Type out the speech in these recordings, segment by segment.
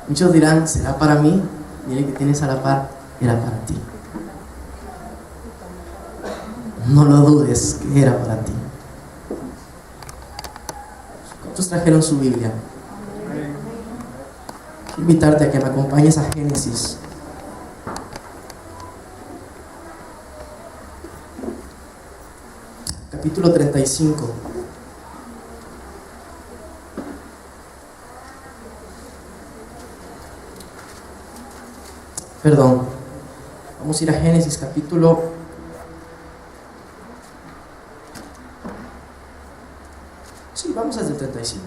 Muchos dirán, ¿será para mí? Y el que tienes a la par era para ti. No lo dudes que era para ti. ¿Cuántos trajeron su Biblia? Quiero invitarte a que me acompañes a Génesis. Capítulo 35. Perdón. Vamos a ir a Génesis capítulo 35.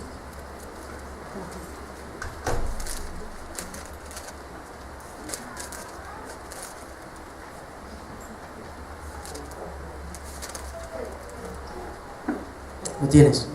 ¿Lo tienes?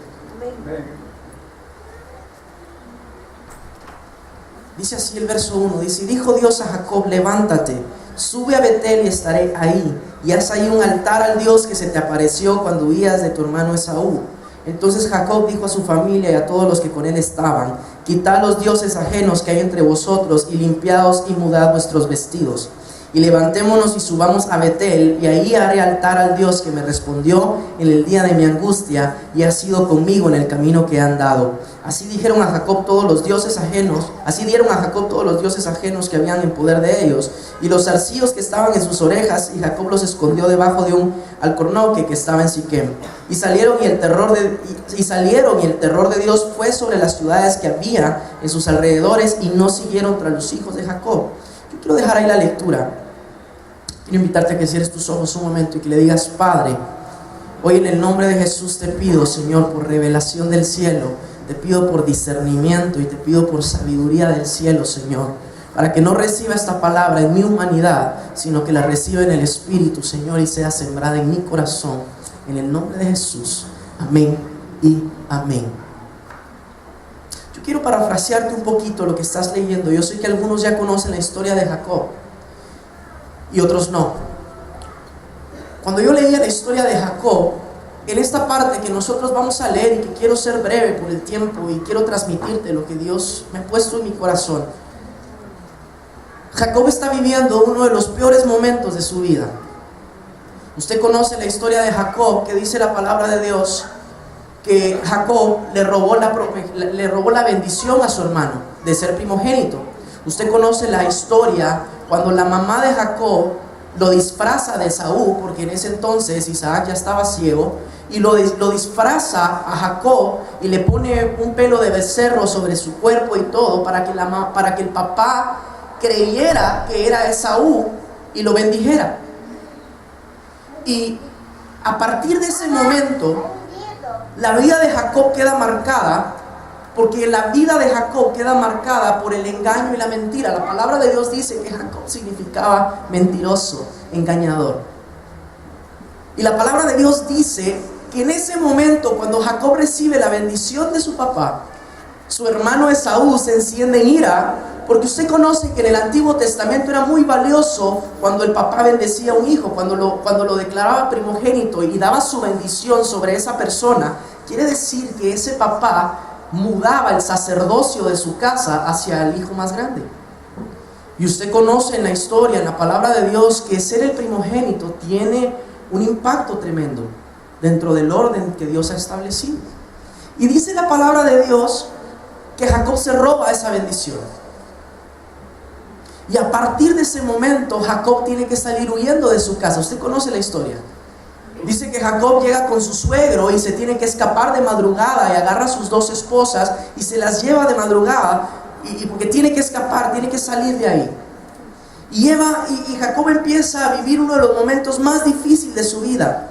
Dice así el verso 1, dice: y dijo Dios a Jacob, levántate, sube a Betel y estaré ahí, y haz ahí un altar al Dios que se te apareció cuando huías de tu hermano Esaú. Entonces Jacob dijo a su familia y a todos los que con él estaban: quitad los dioses ajenos que hay entre vosotros, y limpiaos y mudad vuestros vestidos, y levantémonos y subamos a Betel, y ahí haré altar al Dios que me respondió en el día de mi angustia, y ha sido conmigo en el camino que he andado. Así dieron a Jacob todos los dioses ajenos que habían en poder de ellos, y los zarcillos que estaban en sus orejas, y Jacob los escondió debajo de un alcornoque que estaba en Siquem. Y salieron, y el terror de Dios fue sobre las ciudades que había en sus alrededores, y no siguieron tras los hijos de Jacob. Yo quiero dejar ahí la lectura. Quiero invitarte a que cierres tus ojos un momento y que le digas: Padre, hoy en el nombre de Jesús te pido, Señor, por revelación del cielo, te pido por discernimiento y te pido por sabiduría del cielo, Señor, para que no reciba esta palabra en mi humanidad, sino que la reciba en el Espíritu, Señor, y sea sembrada en mi corazón, en el nombre de Jesús. Amén y amén. Yo quiero parafrasearte un poquito lo que estás leyendo. Yo sé que algunos ya conocen la historia de Jacob y otros no. Cuando yo leía la historia de Jacob, en esta parte que nosotros vamos a leer, y que quiero ser breve por el tiempo y quiero transmitirte lo que Dios me ha puesto en mi corazón, Jacob está viviendo uno de los peores momentos de su vida. Usted conoce la historia de Jacob, que dice la palabra de Dios que Jacob le robó la bendición a su hermano de ser primogénito. Usted conoce la historia cuando la mamá de Jacob lo disfraza de Esaú, porque en ese entonces Isaac ya estaba ciego, y lo disfraza a Jacob y le pone un pelo de becerro sobre su cuerpo y todo, para que el papá creyera que era Esaú y lo bendijera. Y a partir de ese momento, la vida de Jacob queda marcada, porque la vida de Jacob queda marcada por el engaño y la mentira. La palabra de Dios dice que Jacob significaba mentiroso, engañador. Y la palabra de Dios dice que en ese momento, cuando Jacob recibe la bendición de su papá, su hermano Esaú se enciende en ira, porque usted conoce que en el Antiguo Testamento era muy valioso cuando el papá bendecía a un hijo, cuando lo declaraba primogénito y daba su bendición sobre esa persona. Quiere decir que ese papá mudaba el sacerdocio de su casa hacia el hijo más grande. Y usted conoce en la historia, en la palabra de Dios, que ser el primogénito tiene un impacto tremendo dentro del orden que Dios ha establecido. Y dice la palabra de Dios que Jacob se roba esa bendición. Y a partir de ese momento, Jacob tiene que salir huyendo de su casa. Usted conoce la historia. Dice que Jacob llega con su suegro y se tiene que escapar de madrugada, y agarra a sus 2 esposas y se las lleva de madrugada, y porque tiene que escapar, tiene que salir de ahí. Y Jacob empieza a vivir uno de los momentos más difíciles de su vida.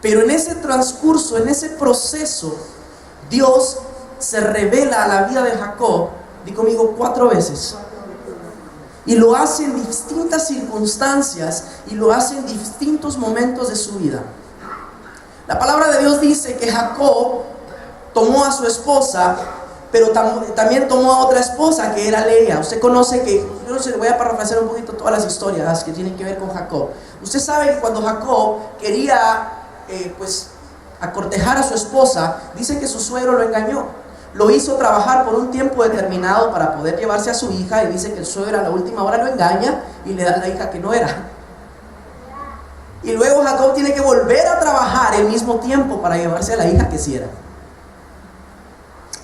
Pero en ese transcurso, en ese proceso, Dios se revela a la vida de Jacob, di conmigo, 4 veces. Y lo hace en distintas circunstancias, y lo hace en distintos momentos de su vida. La palabra de Dios dice que Jacob tomó a su esposa, pero también tomó a otra esposa, que era Lea. Usted conoce que, yo no sé, voy a parafrasear un poquito todas las historias que tienen que ver con Jacob. Usted sabe que cuando Jacob quería acortejar a su esposa, dice que su suegro lo engañó. lo hizo trabajar por un tiempo determinado para poder llevarse a su hija, y dice que el suegro a la última hora lo engaña y le da la hija que no era. Y luego Jacob tiene que volver a trabajar el mismo tiempo para llevarse a la hija que sí era.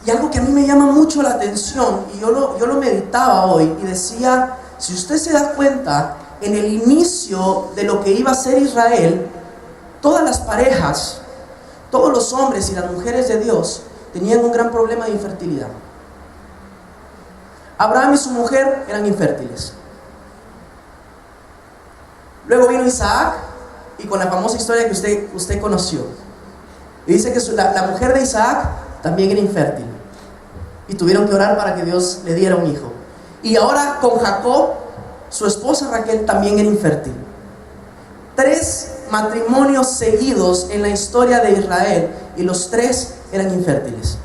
Y algo que a mí me llama mucho la atención, y yo lo meditaba hoy y decía, si usted se da cuenta, en el inicio de lo que iba a ser Israel, todas las parejas, todos los hombres y las mujeres de Dios tenían un gran problema de infertilidad. Abraham y su mujer eran infértiles. Luego vino Isaac, y con la famosa historia que usted conoció. Y dice que la mujer de Isaac también era infértil. Y tuvieron que orar para que Dios le diera un hijo. Y ahora con Jacob, su esposa Raquel también era infértil. 3 matrimonios seguidos en la historia de Israel, y los 3 eran infértiles.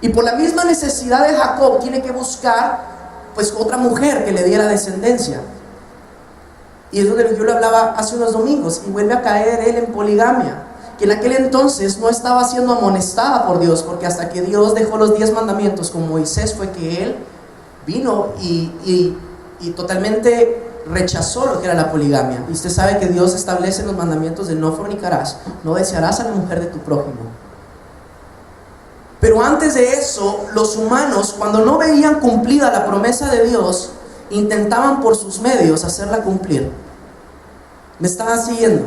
Y por la misma necesidad de Jacob, tiene que buscar pues otra mujer que le diera descendencia. Y es donde yo le hablaba hace unos domingos, y vuelve a caer él en poligamia, que en aquel entonces no estaba siendo amonestada por Dios, porque hasta que Dios dejó los 10 mandamientos con Moisés fue que él vino y totalmente rechazó lo que era la poligamia. Y usted sabe que Dios establece en los mandamientos de no fornicarás, no desearás a la mujer de tu prójimo. Pero antes de eso, los humanos, cuando no veían cumplida la promesa de Dios, intentaban por sus medios hacerla cumplir. ¿Me estaban siguiendo?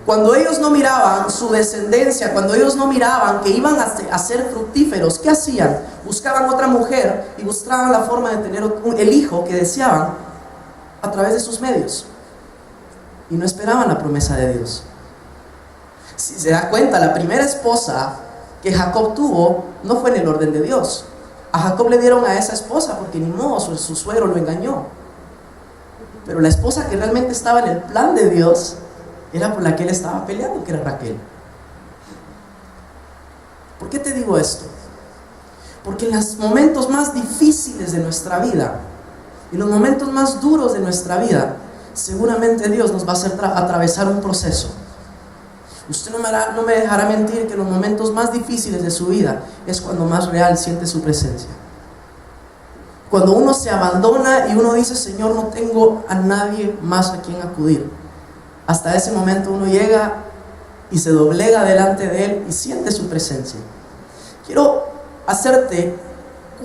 Cuando ellos no miraban su descendencia, cuando ellos no miraban que iban a ser fructíferos, ¿qué hacían? Buscaban otra mujer y buscaban la forma de tener el hijo que deseaban a través de sus medios, y no esperaban la promesa de Dios. Si se da cuenta, la primera esposa que Jacob tuvo no fue en el orden de Dios. A Jacob le dieron a esa esposa porque ni modo, su suegro lo engañó. Pero la esposa que realmente estaba en el plan de Dios era por la que él estaba peleando, que era Raquel. ¿Por qué te digo esto? Porque en los momentos más difíciles de nuestra vida, en los momentos más duros de nuestra vida, seguramente Dios nos va a hacer atravesar un proceso. Usted no me dejará mentir que en los momentos más difíciles de su vida es cuando más real siente su presencia. Cuando uno se abandona y uno dice, Señor, no tengo a nadie más a quien acudir. Hasta ese momento uno llega y se doblega delante de Él y siente su presencia. Quiero hacerte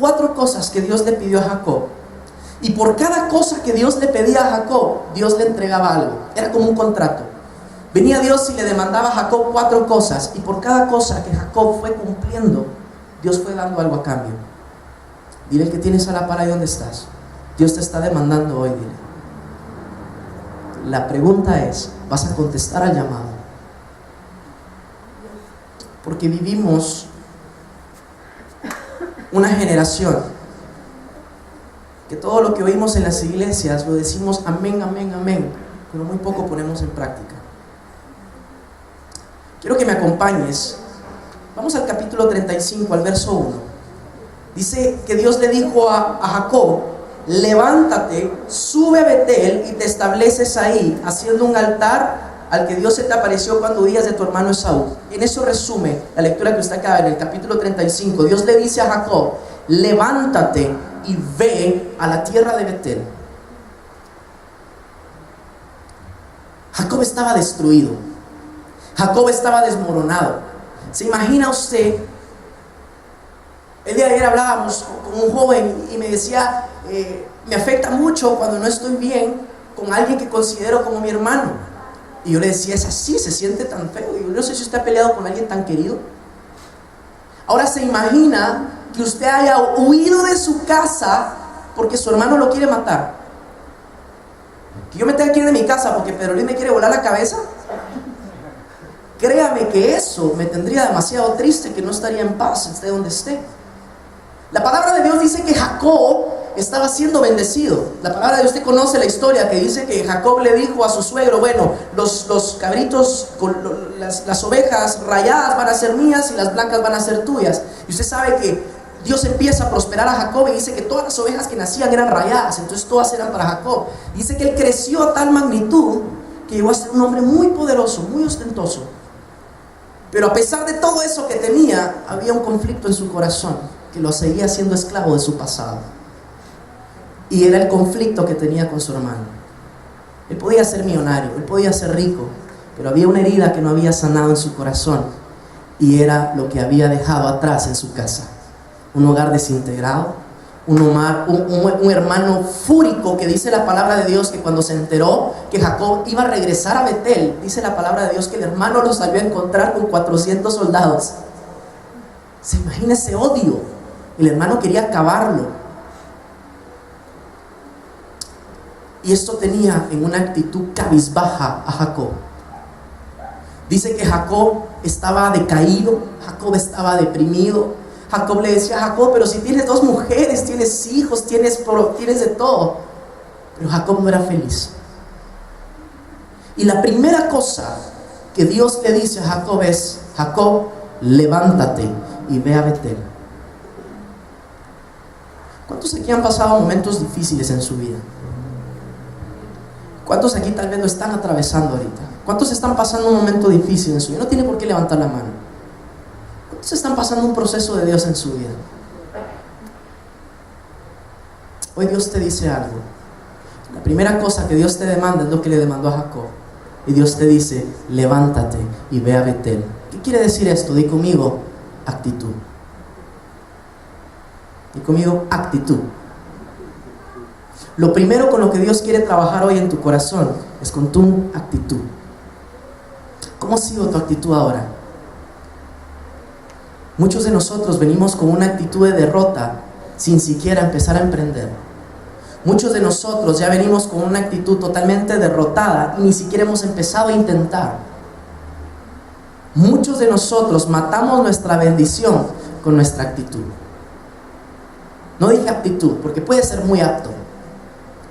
4 cosas que Dios le pidió a Jacob. Y por cada cosa que Dios le pedía a Jacob, Dios le entregaba algo. Era como un contrato. Venía Dios y le demandaba a Jacob 4 cosas, y por cada cosa que Jacob fue cumpliendo, Dios fue dando algo a cambio. Dile que tienes a la par ahí donde estás. Dios te está demandando hoy, dile. La pregunta es, ¿vas a contestar al llamado? Porque vivimos una generación que todo lo que oímos en las iglesias lo decimos amén, amén, amén, pero muy poco ponemos en práctica. Quiero que me acompañes. Vamos al capítulo 35, al verso 1. Dice que Dios le dijo a Jacob, levántate, sube a Betel y te estableces ahí, haciendo un altar al que Dios se te apareció cuando huías de tu hermano Esaú. En eso resume la lectura que usted acaba en el capítulo 35. Dios le dice a Jacob, levántate y ve a la tierra de Betel. Jacob estaba destruido. Jacob estaba desmoronado. ¿Se imagina usted? El día de ayer hablábamos con un joven y me decía, me afecta mucho cuando no estoy bien con alguien que considero como mi hermano. Y yo le decía, es así, se siente tan feo. Y yo no sé si usted ha peleado con alguien tan querido. Ahora se imagina que usted haya huido de su casa porque su hermano lo quiere matar. Que yo me tenga que ir de mi casa porque Pedro Luis me quiere volar la cabeza. Créame que eso me tendría demasiado triste, que no estaría en paz, esté donde esté. La palabra de Dios dice que Jacob estaba siendo bendecido. La palabra de Dios, usted conoce la historia que dice que Jacob le dijo a su suegro, bueno, los cabritos, las ovejas rayadas van a ser mías y las blancas van a ser tuyas. Y usted sabe que Dios empieza a prosperar a Jacob y dice que todas las ovejas que nacían eran rayadas, entonces todas eran para Jacob. Y dice que él creció a tal magnitud que llegó a ser un hombre muy poderoso, muy ostentoso. Pero a pesar de todo eso que tenía, había un conflicto en su corazón que lo seguía siendo esclavo de su pasado. Y era el conflicto que tenía con su hermano. Él podía ser millonario, él podía ser rico, pero había una herida que no había sanado en su corazón, y era lo que había dejado atrás en su casa. Un hogar desintegrado, un hermano fúrico, que dice la palabra de Dios que cuando se enteró que Jacob iba a regresar a Betel, dice la palabra de Dios que el hermano lo salió a encontrar con 400 soldados. ¿Se imagina ese odio? El hermano quería acabarlo. Y esto tenía en una actitud cabizbaja a Jacob. Dice que Jacob estaba decaído, Jacob estaba deprimido. Jacob le decía a Jacob, pero si tienes 2 mujeres, tienes hijos, tienes de todo. Pero Jacob no era feliz. Y la primera cosa que Dios le dice a Jacob es: Jacob, levántate y ve a Betel. ¿Cuántos aquí han pasado momentos difíciles en su vida? ¿Cuántos aquí tal vez lo están atravesando ahorita? ¿Cuántos están pasando un momento difícil en su vida? No tiene por qué levantar la mano. ¿Cuántos están pasando un proceso de Dios en su vida? Hoy Dios te dice algo. La primera cosa que Dios te demanda es lo que le demandó a Jacob. Y Dios te dice: levántate y ve a Betel. ¿Qué quiere decir esto? Di conmigo: actitud. Di conmigo: actitud. Lo primero con lo que Dios quiere trabajar hoy en tu corazón es con tu actitud. ¿Cómo ha sido tu actitud ahora? Muchos de nosotros venimos con una actitud de derrota sin siquiera empezar a emprender. Muchos de nosotros ya venimos con una actitud totalmente derrotada y ni siquiera hemos empezado a intentar. Muchos de nosotros matamos nuestra bendición con nuestra actitud. No dije aptitud, porque puedes ser muy apto,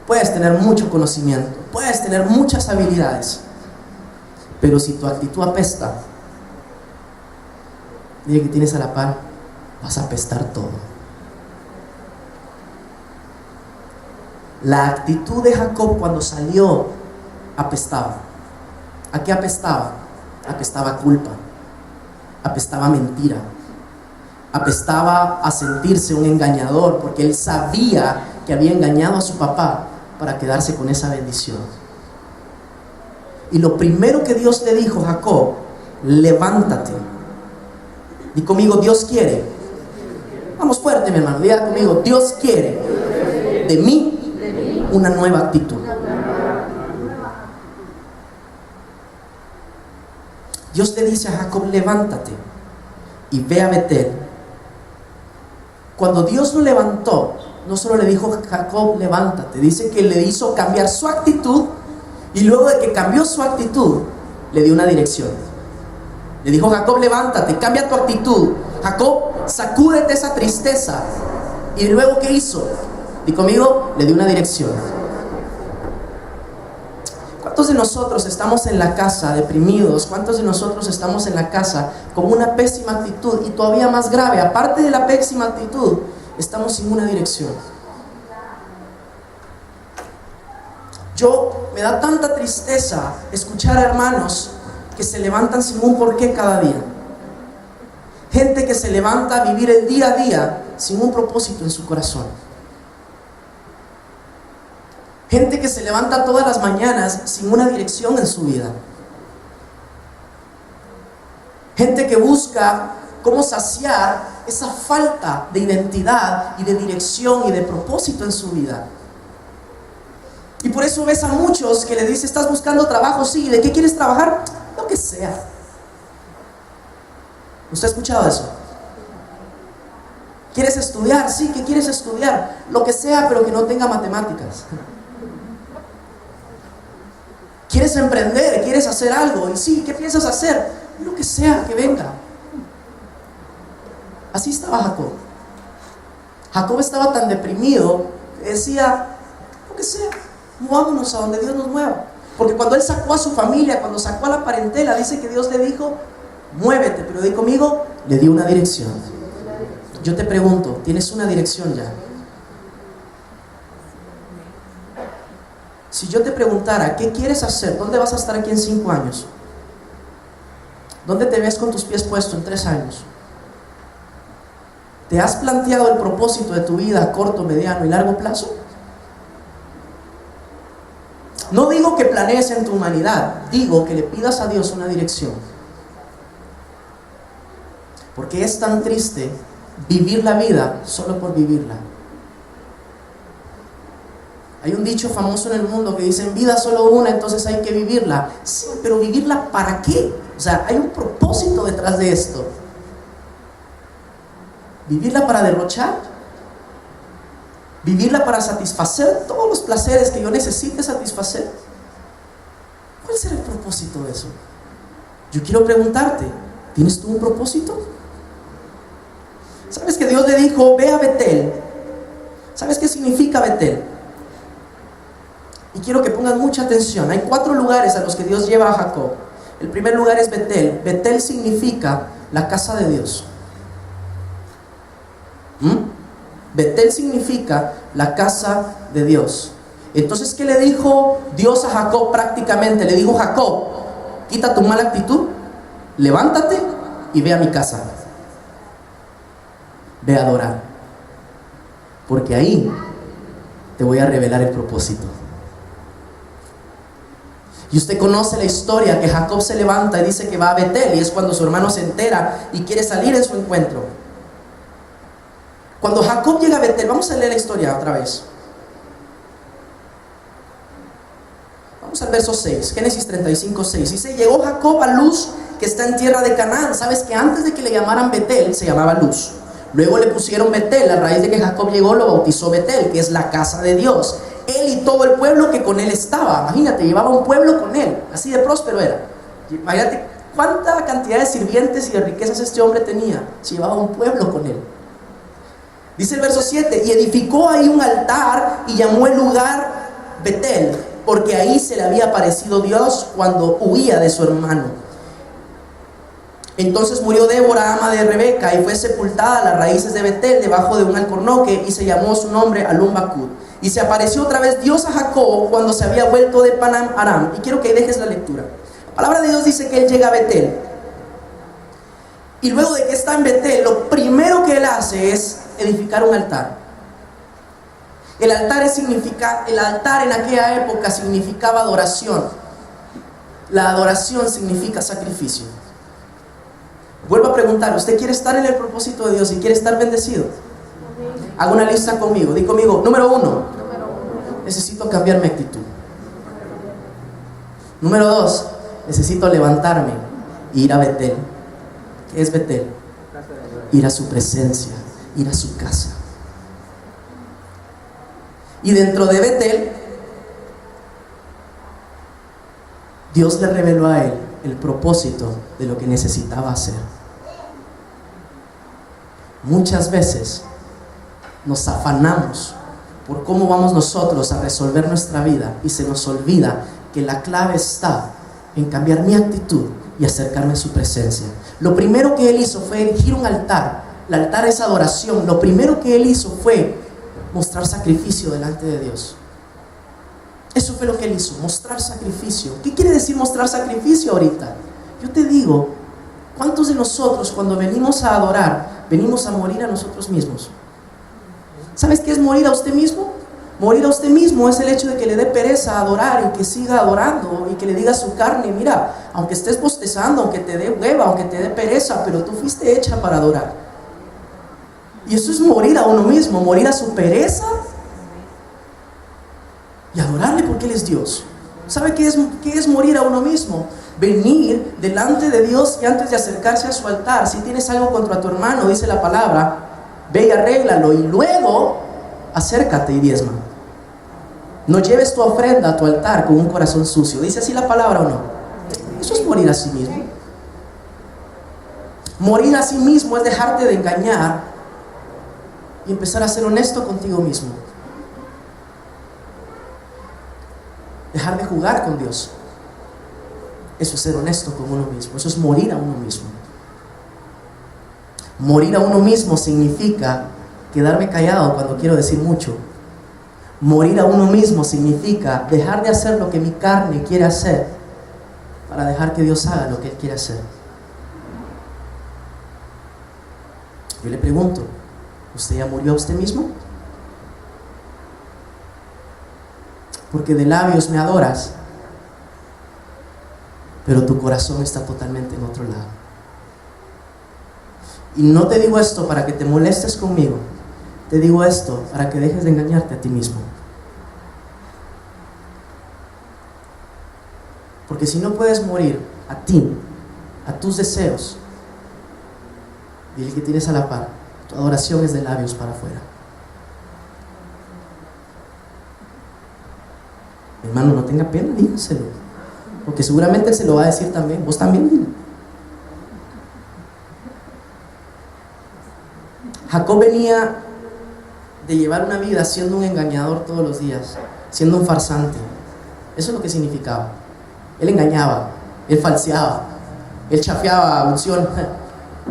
puedes tener mucho conocimiento, puedes tener muchas habilidades, pero si tu actitud apesta, dile que tienes a la par, vas a apestar todo. La actitud de Jacob cuando salió apestaba. ¿A qué apestaba? Apestaba a culpa, apestaba a mentira, apestaba a sentirse un engañador, porque él sabía que había engañado a su papá para quedarse con esa bendición. Y lo primero que Dios le dijo a Jacob: levántate. Di conmigo: Dios quiere. Vamos fuerte, mi hermano, diga conmigo: Dios quiere de mí una nueva actitud. Dios le dice a Jacob: levántate y ve a Betel. Cuando Dios lo levantó, no solo le dijo: Jacob, levántate, dice que le hizo cambiar su actitud, y luego de que cambió su actitud, le dio una dirección. Le dijo: Jacob, levántate, cambia tu actitud. Jacob, sacúdete esa tristeza. Y luego, ¿qué hizo? Di conmigo: le dio una dirección. ¿Cuántos de nosotros estamos en la casa deprimidos? ¿Cuántos de nosotros estamos en la casa con una pésima actitud? Y todavía más grave, aparte de la pésima actitud, estamos sin una dirección. Me da tanta tristeza escuchar a hermanos que se levantan sin un porqué cada día. Gente que se levanta a vivir el día a día sin un propósito en su corazón. Gente que se levanta todas las mañanas sin una dirección en su vida. Gente que busca cómo saciar esa falta de identidad y de dirección y de propósito en su vida. Y por eso ves a muchos que le dicen: ¿estás buscando trabajo? Sí. ¿De qué quieres trabajar? Lo que sea. ¿Usted ha escuchado eso? ¿Quieres estudiar? Sí. ¿Qué quieres estudiar? Lo que sea, pero que no tenga matemáticas. ¿Quieres emprender? ¿Quieres hacer algo? Y sí, ¿qué piensas hacer? Lo que sea, que venga. Así estaba Jacob. Jacob estaba tan deprimido que decía: lo que sea, movámonos a donde Dios nos mueva. Porque cuando él sacó a su familia, cuando sacó a la parentela, dice que Dios le dijo: muévete. Pero di conmigo: le dio una dirección. Yo te pregunto, ¿tienes una dirección ya? Si yo te preguntara: ¿qué quieres hacer? ¿Dónde vas a estar aquí en 5 años? ¿Dónde te ves con tus pies puestos en 3 años? ¿Te has planteado el propósito de tu vida a corto, mediano y largo plazo? No digo que planees en tu humanidad, digo que le pidas a Dios una dirección. Porque es tan triste vivir la vida solo por vivirla. Hay un dicho famoso en el mundo que dice: en vida solo una, entonces hay que vivirla. Sí, pero ¿vivirla para qué? O sea, hay un propósito detrás de esto. ¿Vivirla para derrochar? ¿Vivirla para satisfacer todos los placeres que yo necesite satisfacer? ¿Cuál será el propósito de eso? Yo quiero preguntarte, ¿tienes tú un propósito? ¿Sabes que Dios le dijo: ve a Betel? ¿Sabes qué significa Betel? Y quiero que pongan mucha atención. Hay 4 lugares a los que Dios lleva a Jacob. El primer lugar es Betel. Betel significa la casa de Dios. Betel significa la casa de Dios. Entonces, ¿qué le dijo Dios a Jacob prácticamente? Le dijo: Jacob, quita tu mala actitud, levántate y ve a mi casa. Ve a adorar, porque ahí te voy a revelar el propósito. Y usted conoce la historia, que Jacob se levanta y dice que va a Betel, y es cuando su hermano se entera y quiere salir en su encuentro. Cuando Jacob llega a Betel, vamos a leer la historia otra vez. Vamos al verso 6, Génesis 35, 6. Dice: llegó Jacob a Luz, que está en tierra de Canaán. Sabes que antes de que le llamaran Betel, se llamaba Luz. Luego le pusieron Betel, a raíz de que Jacob llegó lo bautizó Betel, que es la casa de Dios. Él y todo el pueblo que con él estaba. Imagínate, llevaba un pueblo con él, así de próspero era. Imagínate cuánta cantidad de sirvientes y de riquezas este hombre tenía, si llevaba un pueblo con él. Dice el verso 7: y edificó ahí un altar y llamó el lugar Betel, porque ahí se le había aparecido Dios cuando huía de su hermano. Entonces murió Débora, ama de Rebeca, y fue sepultada a las raíces de Betel, debajo de un alcornoque, y se llamó su nombre Alum-Bacud. Y se apareció otra vez Dios a Jacob cuando se había vuelto de Padan Aram. Y quiero que dejes la lectura. La palabra de Dios dice que él llega a Betel. Y luego de que está en Betel, lo primero que él hace es edificar un altar. El altar en aquella época significaba adoración. La adoración significa sacrificio. Vuelvo a preguntar, ¿usted quiere estar en el propósito de Dios y quiere estar bendecido? Haga una lista conmigo, di conmigo: número 1, necesito cambiar mi actitud. Número 2, necesito levantarme e ir a Betel. ¿Qué es Betel? Ir a su presencia, ir a su casa. Y dentro de Betel, Dios le reveló a él el propósito de lo que necesitaba hacer. Muchas veces nos afanamos por cómo vamos nosotros a resolver nuestra vida y se nos olvida que la clave está en cambiar mi actitud y acercarme a su presencia. Lo primero que él hizo fue erigir un altar. El altar es adoración. Lo primero que él hizo fue mostrar sacrificio delante de Dios. Eso fue lo que él hizo, mostrar sacrificio. ¿Qué quiere decir mostrar sacrificio ahorita? Yo te digo, ¿cuántos de nosotros cuando venimos a adorar, venimos a morir a nosotros mismos? ¿Sabes qué es morir a usted mismo? Morir a usted mismo es el hecho de que le dé pereza adorar y que siga adorando y que le diga a su carne: mira, aunque estés bostezando, aunque te dé hueva, aunque te dé pereza, pero tú fuiste hecha para adorar. Y eso es morir a uno mismo, morir a su pereza y adorarle porque Él es Dios. ¿Sabe qué es morir a uno mismo? Venir delante de Dios y antes de acercarse a su altar, si tienes algo contra tu hermano, dice la palabra, ve y arréglalo y luego acércate y diezma. No lleves tu ofrenda a tu altar con un corazón sucio. ¿Dice así la palabra o no? Eso es morir a sí mismo. Morir a sí mismo es dejarte de engañar y empezar a ser honesto contigo mismo. Dejar de jugar con Dios. Eso es ser honesto con uno mismo. Eso es morir a uno mismo. Morir a uno mismo significa quedarme callado cuando quiero decir mucho. Morir a uno mismo significa dejar de hacer lo que mi carne quiere hacer para dejar que Dios haga lo que Él quiere hacer. Yo le pregunto, ¿usted ya murió a usted mismo? Porque de labios me adoras, pero tu corazón está totalmente en otro lado. Y no te digo esto para que te molestes conmigo, te digo esto para que dejes de engañarte a ti mismo. Porque si no puedes morir a ti, a tus deseos, dile que tienes a la par, tu adoración es de labios para afuera. Hermano, no tenga pena, dígaselo, porque seguramente él se lo va a decir también, vos también dile. Jacob venía de llevar una vida siendo un engañador todos los días, siendo un farsante. Eso es lo que significaba. Él engañaba, él falseaba, él chafeaba unción,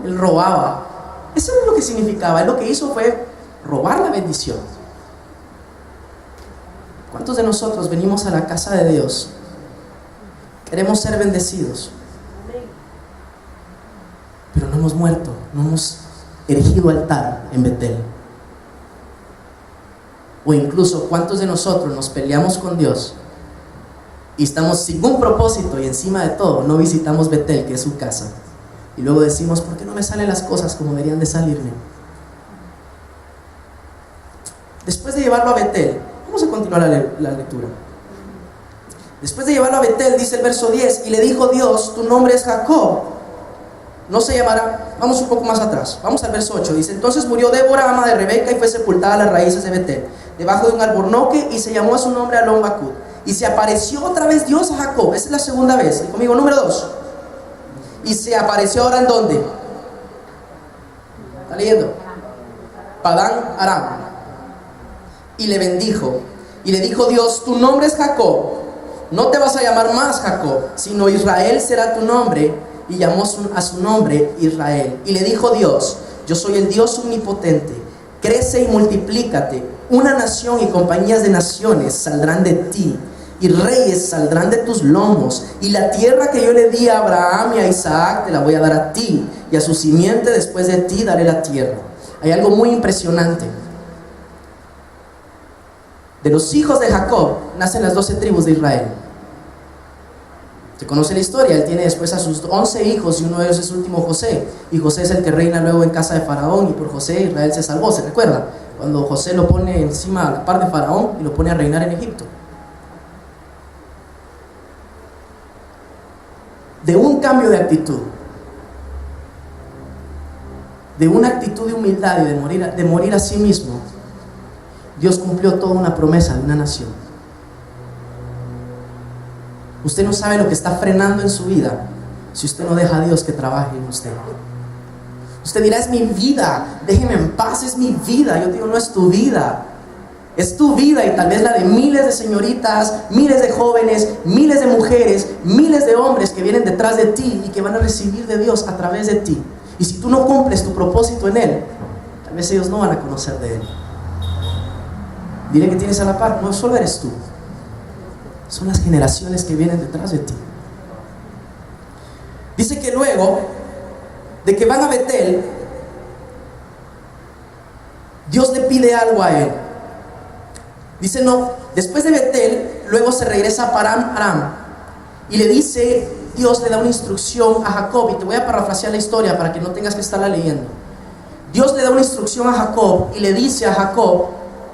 él robaba. Eso es lo que significaba. Él lo que hizo fue robar la bendición. ¿Cuántos de nosotros venimos a la casa de Dios? Queremos ser bendecidos, pero no hemos muerto, no hemos erigido altar en Betel. O incluso, ¿cuántos de nosotros nos peleamos con Dios y estamos sin un propósito y encima de todo no visitamos Betel, que es su casa? Y luego decimos, ¿por qué no me salen las cosas como deberían de salirme? Después de llevarlo a Betel, vamos a continuar la lectura. Después de llevarlo a Betel, dice el verso 10, y le dijo Dios, tu nombre es Jacob, no se llamará. Vamos un poco más atrás, vamos al verso 8, dice, entonces murió Débora, ama de Rebeca, y fue sepultada a las raíces de Betel, debajo de un albornoque, y se llamó a su nombre Alon Bacud. Y se apareció otra vez Dios a Jacob, esa es la segunda vez, y conmigo, número 2. Y se apareció ahora ¿en dónde? ¿Está leyendo? Padán Aram. Y le bendijo, y le dijo Dios, tu nombre es Jacob, no te vas a llamar más Jacob, sino Israel será tu nombre. Y llamó a su nombre Israel. Y le dijo Dios, yo soy el Dios omnipotente, crece y multiplícate, una nación y compañías de naciones saldrán de ti, y reyes saldrán de tus lomos, y la tierra que yo le di a Abraham y a Isaac te la voy a dar a ti, y a su simiente después de ti daré la tierra. Hay algo muy impresionante. De los hijos de Jacob nacen las 12 tribus de Israel. Se conoce la historia, él tiene después a sus 11 hijos y uno de ellos es su último José, y José es el que reina luego en casa de Faraón, y por José Israel se salvó. ¿Se recuerda? Cuando José lo pone encima a la par de Faraón y lo pone a reinar en Egipto. De un cambio de actitud, de una actitud de humildad y de morir a sí mismo, Dios cumplió toda una promesa de una nación. Usted no sabe lo que está frenando en su vida si usted no deja a Dios que trabaje en usted. Usted dirá, es mi vida, déjeme en paz, es mi vida. Yo digo, no es tu vida, es tu vida y tal vez la de miles de señoritas, miles de jóvenes, miles de mujeres, miles de hombres que vienen detrás de ti y que van a recibir de Dios a través de ti. Y si tú no cumples tu propósito en Él, tal vez ellos no van a conocer de Él. Dile que tienes a la par, no solo eres tú, son las generaciones que vienen detrás de ti. Dice que luego de que van a Betel, Dios le pide algo a él. Dice, no, después de Betel, luego se regresa a Paran Aram y le dice, Dios le da una instrucción a Jacob, y te voy a parafrasear la historia para que no tengas que estarla leyendo. Dios le da una instrucción a Jacob y le dice a Jacob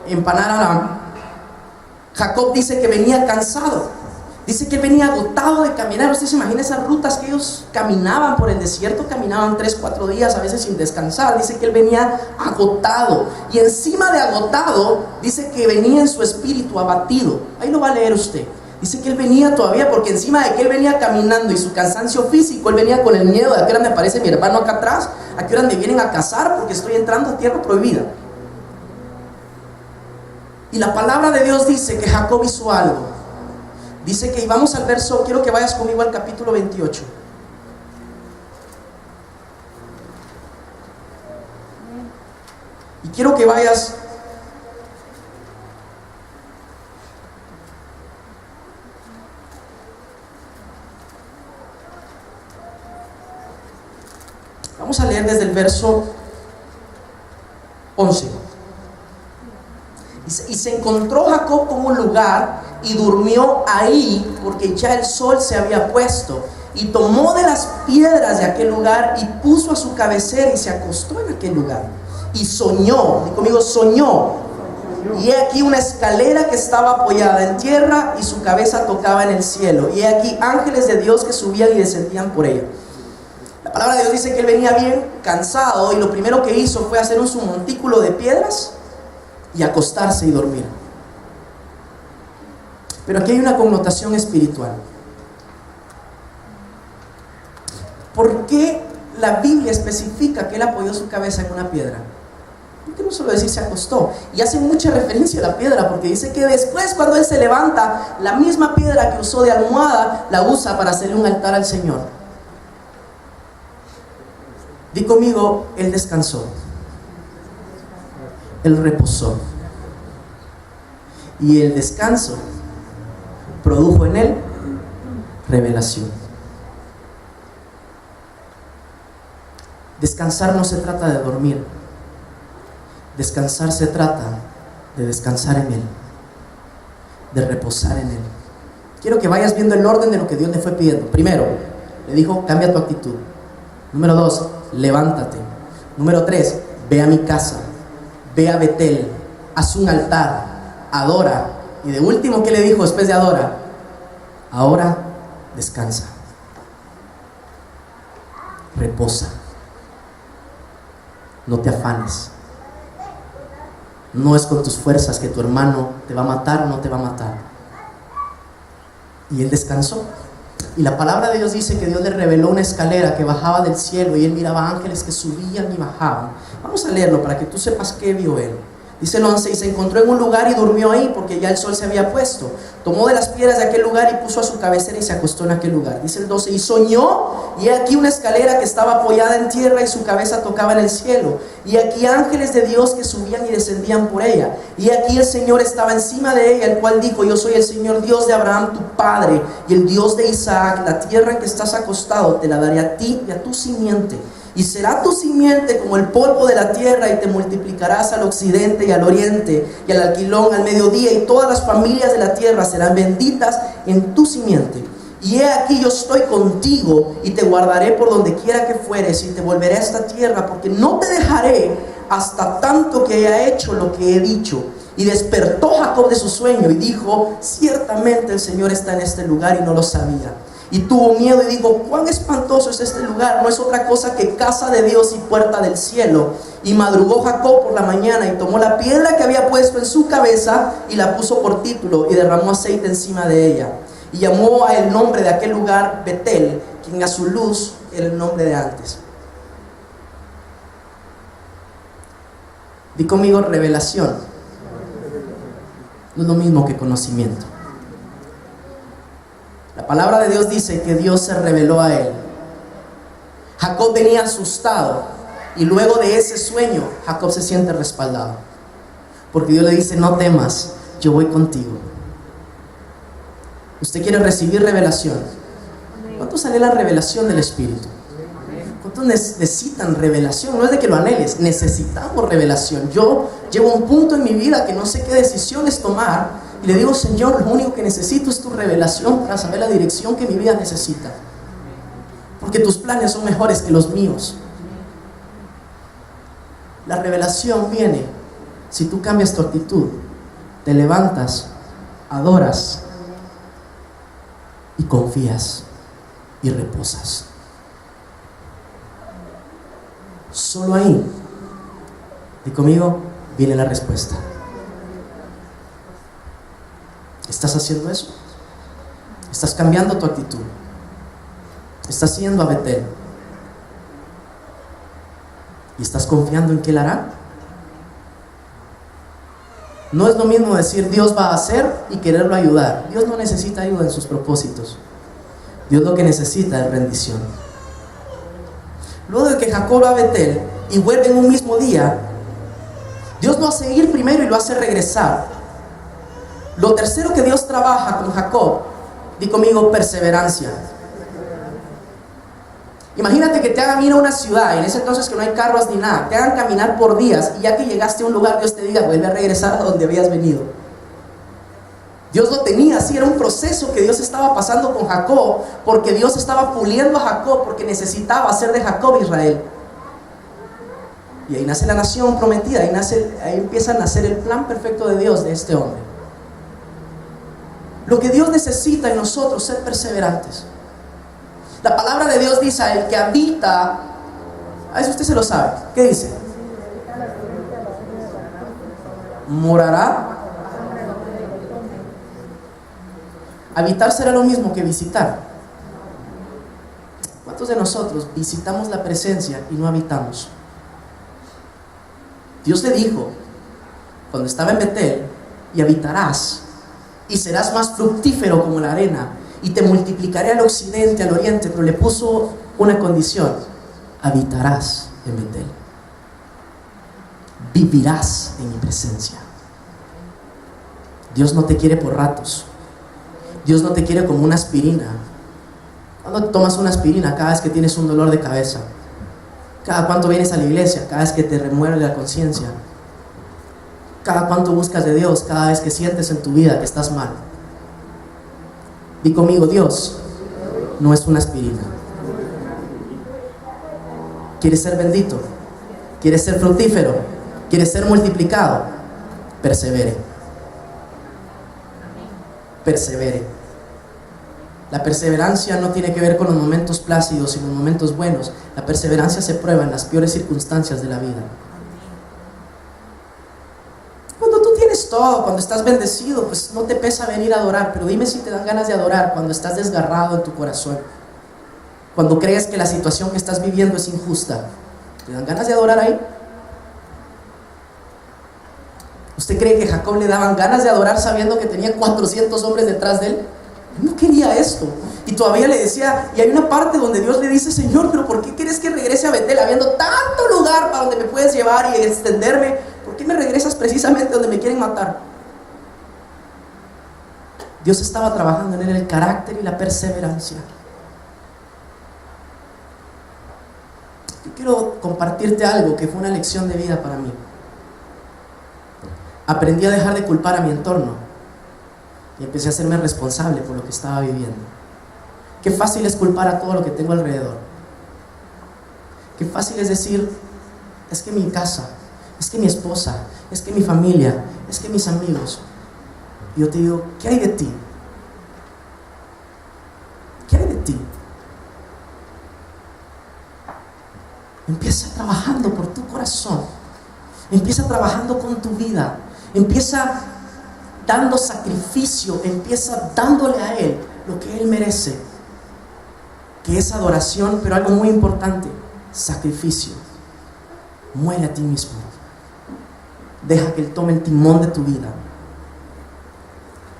en Paran Aram, Jacob dice que venía cansado, dice que él venía agotado de caminar. Usted se imagina esas rutas que ellos caminaban por el desierto, caminaban 3-4 días a veces sin descansar. Dice que él venía agotado, y encima de agotado dice que venía en su espíritu abatido. Ahí lo va a leer usted. Dice que él venía todavía, porque encima de que él venía caminando y su cansancio físico, él venía con el miedo de a qué hora me aparece mi hermano acá atrás, a qué hora me vienen a cazar porque estoy entrando a tierra prohibida. Y la palabra de Dios dice que Jacob hizo algo. Dice que, y vamos al verso, quiero que vayas conmigo al capítulo 28. Y quiero que vayas vamos a leer desde el verso 11. Y se encontró Jacob con un lugar y durmió ahí porque ya el sol se había puesto. Y tomó de las piedras de aquel lugar y puso a su cabecera y se acostó en aquel lugar. Y soñó, y conmigo soñó. Y he aquí una escalera que estaba apoyada en tierra y su cabeza tocaba en el cielo. Y he aquí ángeles de Dios que subían y descendían por ella. La palabra de Dios dice que él venía bien cansado y lo primero que hizo fue hacer un montículo de piedras y acostarse y dormir. Pero aquí hay una connotación espiritual. ¿Por qué la Biblia especifica que él apoyó su cabeza en una piedra? ¿Por qué no solo decir se acostó? Y hace mucha referencia a la piedra, porque dice que después, cuando él se levanta, la misma piedra que usó de almohada la usa para hacerle un altar al Señor. Di conmigo, él descansó, él reposó, y el descanso produjo en él revelación. Descansar no se trata de dormir. Descansar se trata de descansar en Él, de reposar en Él. Quiero que vayas viendo el orden de lo que Dios le fue pidiendo. Primero, le dijo, cambia tu actitud. Número 2, levántate. Número 3, ve a mi casa, ve a Betel, haz un altar, adora. Y de último, ¿qué le dijo después de adora? Ahora descansa, reposa. No te afanes. No es con tus fuerzas que tu hermano te va a matar o no te va a matar. Y él descansó. Y la palabra de Dios dice que Dios le reveló una escalera que bajaba del cielo y él miraba ángeles que subían y bajaban. Vamos a leerlo para que tú sepas qué vio él. Dice el 11, y se encontró en un lugar y durmió ahí porque ya el sol se había puesto. Tomó de las piedras de aquel lugar y puso a su cabecera y se acostó en aquel lugar. Dice el 12, y soñó, y he aquí una escalera que estaba apoyada en tierra y su cabeza tocaba en el cielo. Y aquí ángeles de Dios que subían y descendían por ella. Y aquí el Señor estaba encima de ella, el cual dijo, yo soy el Señor Dios de Abraham tu padre y el Dios de Isaac. La tierra en que estás acostado te la daré a ti y a tu simiente. Y será tu simiente como el polvo de la tierra, y te multiplicarás al occidente y al oriente, y al alquilón al mediodía, y todas las familias de la tierra serán benditas en tu simiente. Y he aquí yo estoy contigo, y te guardaré por donde quiera que fueres, y te volveré a esta tierra, porque no te dejaré hasta tanto que haya hecho lo que he dicho. Y despertó Jacob de su sueño, y dijo, ciertamente el Señor está en este lugar, y no lo sabía. Y tuvo miedo y dijo, cuán espantoso es este lugar, no es otra cosa que casa de Dios y puerta del cielo. Y madrugó Jacob por la mañana y tomó la piedra que había puesto en su cabeza y la puso por título y derramó aceite encima de ella. Y llamó a el nombre de aquel lugar Betel, quien a su luz era el nombre de antes. Di conmigo, revelación no es lo mismo que conocimiento. La palabra de Dios dice que Dios se reveló a él. Jacob venía asustado y luego de ese sueño Jacob se siente respaldado, porque Dios le dice, no temas, yo voy contigo. ¿Usted quiere recibir revelación? ¿Cuántos anhelan revelación del Espíritu? ¿Cuántos necesitan revelación? No es de que lo anheles, necesitamos revelación. Yo llevo un punto en mi vida que no sé qué decisiones tomar. Y le digo, Señor, lo único que necesito es tu revelación para saber la dirección que mi vida necesita. Porque tus planes son mejores que los míos. La revelación viene si tú cambias tu actitud, te levantas, adoras y confías y reposas. Solo ahí, y conmigo, viene la respuesta. ¿Estás haciendo eso? ¿Estás cambiando tu actitud? ¿Estás yendo a Betel? ¿Y estás confiando en que Él hará? No es lo mismo decir Dios va a hacer y quererlo ayudar. Dios no necesita ayuda en sus propósitos. Dios lo que necesita es rendición. Luego de que Jacob va a Betel y vuelve en un mismo día, Dios lo hace ir primero y lo hace regresar. Lo tercero que Dios trabaja con Jacob, di conmigo, perseverancia. Imagínate que te hagan ir a una ciudad, y en ese entonces que no hay carros ni nada, te hagan caminar por días, y ya que llegaste a un lugar, Dios te diga, vuelve a regresar a donde habías venido. Dios lo tenía así, era un proceso que Dios estaba pasando con Jacob, porque Dios estaba puliendo a Jacob, porque necesitaba hacer de Jacob Israel. Y ahí nace la nación prometida, ahí empieza a nacer el plan perfecto de Dios de este hombre. Lo que Dios necesita en nosotros es ser perseverantes. La palabra de Dios dice, el que habita, a eso usted se lo sabe, ¿qué dice? Morará. Habitar será lo mismo que visitar. ¿Cuántos de nosotros visitamos la presencia y no habitamos? Dios le dijo, cuando estaba en Betel, y habitarás, y serás más fructífero como la arena, y te multiplicaré al occidente, al oriente, pero le puso una condición: habitarás en Betel, vivirás en mi presencia. Dios no te quiere por ratos. Dios no te quiere como una aspirina. ¿Cuándo tomas una aspirina? Cada vez que tienes un dolor de cabeza. ¿Cada cuánto vienes a la iglesia? Cada vez que te remueve la conciencia. ¿Cada cuánto buscas de Dios? Cada vez que sientes en tu vida que estás mal. Di conmigo, Dios no es una aspirina. ¿Quieres ser bendito? ¿Quieres ser fructífero? ¿Quieres ser multiplicado? Persevere. Persevere. La perseverancia no tiene que ver con los momentos plácidos y los momentos buenos. La perseverancia se prueba en las peores circunstancias de la vida. Cuando tú tienes todo, cuando estás bendecido, pues no te pesa venir a adorar. Pero dime si te dan ganas de adorar cuando estás desgarrado en tu corazón. Cuando crees que la situación que estás viviendo es injusta. ¿Te dan ganas de adorar ahí? ¿Usted cree que a Jacob le daban ganas de adorar sabiendo que tenía 400 hombres detrás de él? Él no quería esto. Y todavía le decía, y hay una parte donde Dios le dice, Señor, pero ¿por qué quieres que regrese a Betel habiendo tanto lugar para donde me puedes llevar y extenderme? ¿Por qué me regresas precisamente donde me quieren matar? Dios estaba trabajando en él el carácter y la perseverancia. Yo quiero compartirte algo que fue una lección de vida para mí. Aprendí a dejar de culpar a mi entorno y empecé a hacerme responsable por lo que estaba viviendo. Qué fácil es culpar a todo lo que tengo alrededor. Qué fácil es decir, es que mi casa, es que mi esposa, es que mi familia, es que mis amigos. Y yo te digo, ¿qué hay de ti? ¿Qué hay de ti? Empieza trabajando por tu corazón. Empieza trabajando con tu vida. Empieza dando sacrificio. Empieza dándole a Él lo que Él merece, que es adoración, pero algo muy importante, sacrificio. Muere a ti mismo. Deja que Él tome el timón de tu vida.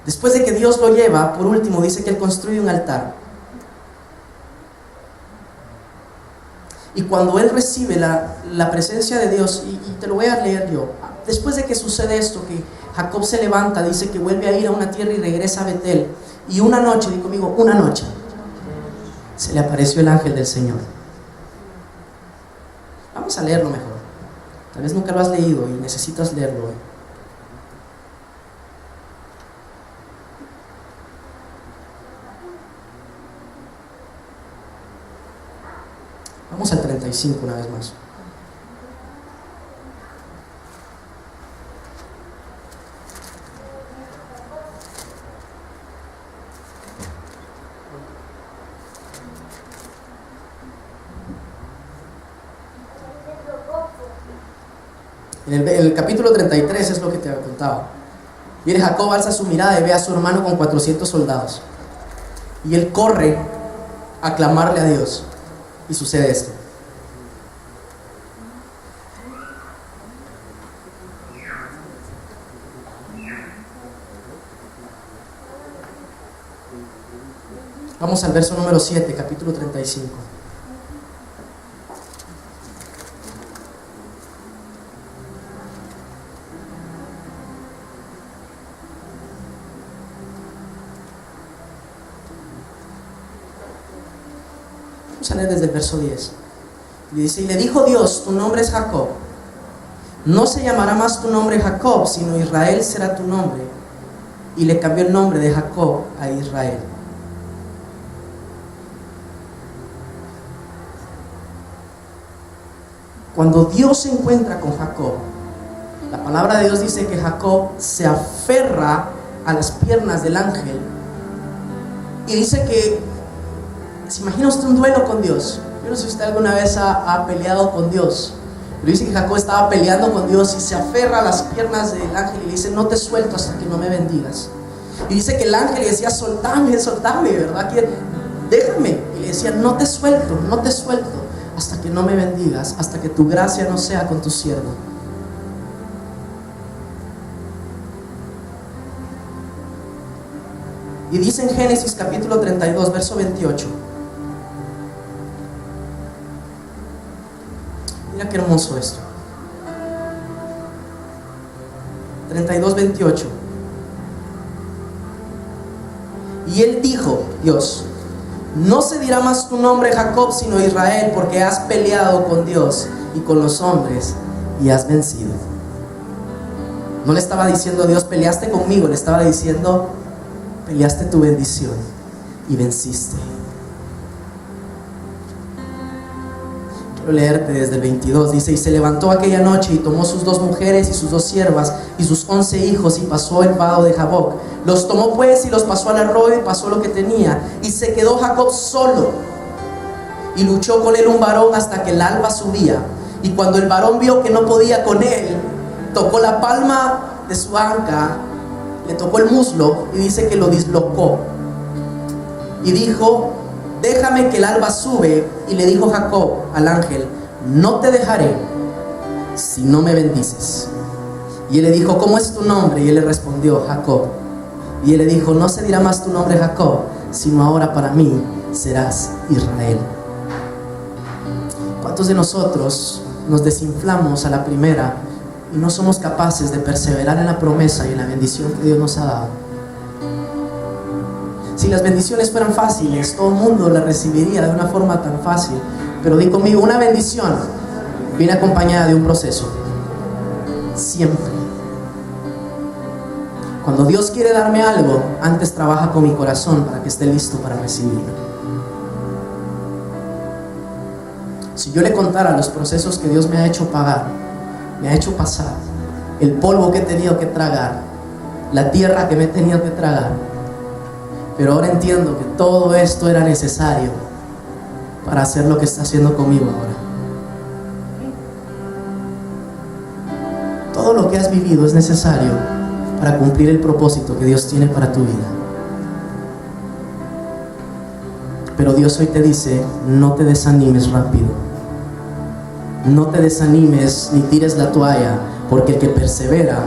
Después de que Dios lo lleva, por último dice que Él construye un altar. Y cuando él recibe la presencia de Dios, y te lo voy a leer yo, después de que sucede esto, que Jacob se levanta, dice que vuelve a ir a una tierra y regresa a Betel. Y una noche, di conmigo, una noche, se le apareció el ángel del Señor. Vamos a leerlo mejor. Tal vez nunca lo has leído y necesitas leerlo hoy. Vamos al 35 una vez más. En el capítulo 33 es lo que te contaba. Viene Jacob, alza su mirada y ve a su hermano con 400 soldados. Y él corre a clamarle a Dios. Y sucede esto. Vamos al verso número 7, capítulo 35. Vamos a leer desde el verso 10. Y dice: y le dijo Dios, tu nombre es Jacob. No se llamará más tu nombre Jacob, sino Israel será tu nombre. Y le cambió el nombre de Jacob a Israel. Cuando Dios se encuentra con Jacob, la palabra de Dios dice que Jacob se aferra a las piernas del ángel y dice que, ¿se imagina usted un duelo con Dios? Yo no sé si usted alguna vez ha peleado con Dios, pero dice que Jacob estaba peleando con Dios y se aferra a las piernas del ángel y le dice: no te suelto hasta que no me bendigas. Y dice que el ángel le decía: soltame, soltame, ¿verdad? Déjame. Y le decía: no te suelto, no te suelto hasta que no me bendigas, hasta que tu gracia no sea con tu siervo. Y dice en Génesis capítulo 32, verso 28. Mira qué hermoso esto. 32, 28. Y él dijo, Dios: no se dirá más tu nombre Jacob, sino Israel, porque has peleado con Dios y con los hombres y has vencido. No le estaba diciendo a Dios: peleaste conmigo, le estaba diciendo: peleaste tu bendición y venciste. Quiero leerte desde el 22. Dice: y se levantó aquella noche y tomó sus 2 mujeres y sus 2 siervas y sus 11 hijos y pasó el vado de Jaboc. Los tomó pues y los pasó al arroyo y pasó lo que tenía. Y se quedó Jacob solo y luchó con él un varón hasta que el alba subía. Y cuando el varón vio que no podía con él, tocó la palma de su anca, le tocó el muslo y dice que lo dislocó. Y dijo: déjame que el alba sube. Y le dijo Jacob al ángel: no te dejaré si no me bendices. Y él le dijo: ¿cómo es tu nombre? Y él le respondió: Jacob. Y él le dijo: no se dirá más tu nombre Jacob, sino ahora para mí serás Israel. ¿Cuántos de nosotros nos desinflamos a la primera y no somos capaces de perseverar en la promesa y en la bendición que Dios nos ha dado? Si las bendiciones fueran fáciles, todo el mundo las recibiría de una forma tan fácil. Pero di conmigo: una bendición viene acompañada de un proceso. Siempre. Cuando Dios quiere darme algo, antes trabaja con mi corazón para que esté listo para recibirlo. Si yo le contara los procesos que Dios me ha hecho pagar, me ha hecho pasar, el polvo que he tenido que tragar, la tierra que me he tenido que tragar, pero ahora entiendo que todo esto era necesario para hacer lo que está haciendo conmigo ahora. Todo lo que has vivido es necesario para cumplir el propósito que Dios tiene para tu vida. Pero Dios hoy te dice: no te desanimes rápido. No te desanimes ni tires la toalla, porque el que persevera,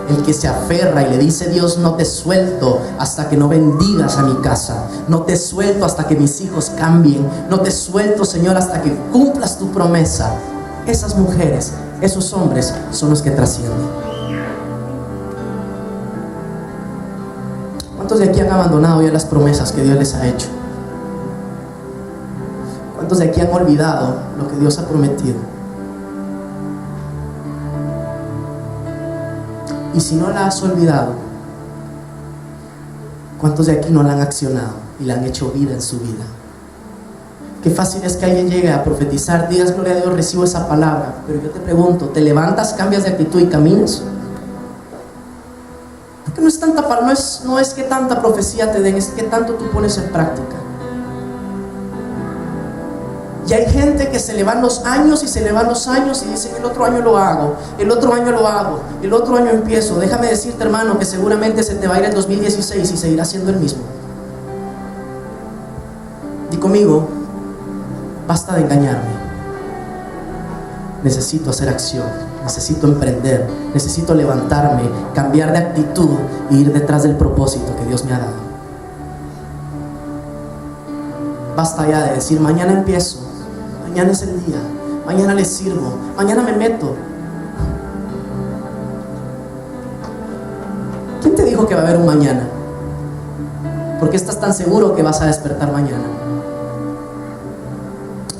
el que se aferra y le dice: Dios, no te suelto hasta que no bendigas a mi casa, no te suelto hasta que mis hijos cambien, no te suelto, Señor, hasta que cumplas tu promesa. Esas mujeres, esos hombres son los que trascienden. ¿Cuántos de aquí han abandonado ya las promesas que Dios les ha hecho? ¿Cuántos de aquí han olvidado lo que Dios ha prometido? Y si no la has olvidado, ¿cuántos de aquí no la han accionado y la han hecho vida en su vida? Qué fácil es que alguien llegue a profetizar, digas gloria a Dios, recibo esa palabra, pero yo te pregunto, ¿te levantas, cambias de actitud y caminas? Porque no es tanta, no es que tanta profecía te den, es que tanto tú pones en práctica. Y hay gente que se le van los años y se le van los años y dicen: el otro año lo hago, el otro año lo hago, el otro año empiezo. Déjame decirte, hermano, que seguramente se te va a ir el 2016 y seguirá siendo el mismo. Di conmigo: basta de engañarme. Necesito hacer acción, necesito emprender, necesito levantarme, cambiar de actitud e ir detrás del propósito que Dios me ha dado. Basta ya de decir: mañana empiezo, mañana es el día, mañana le sirvo, mañana me meto. ¿Quién te dijo que va a haber un mañana? ¿Por qué estás tan seguro que vas a despertar mañana?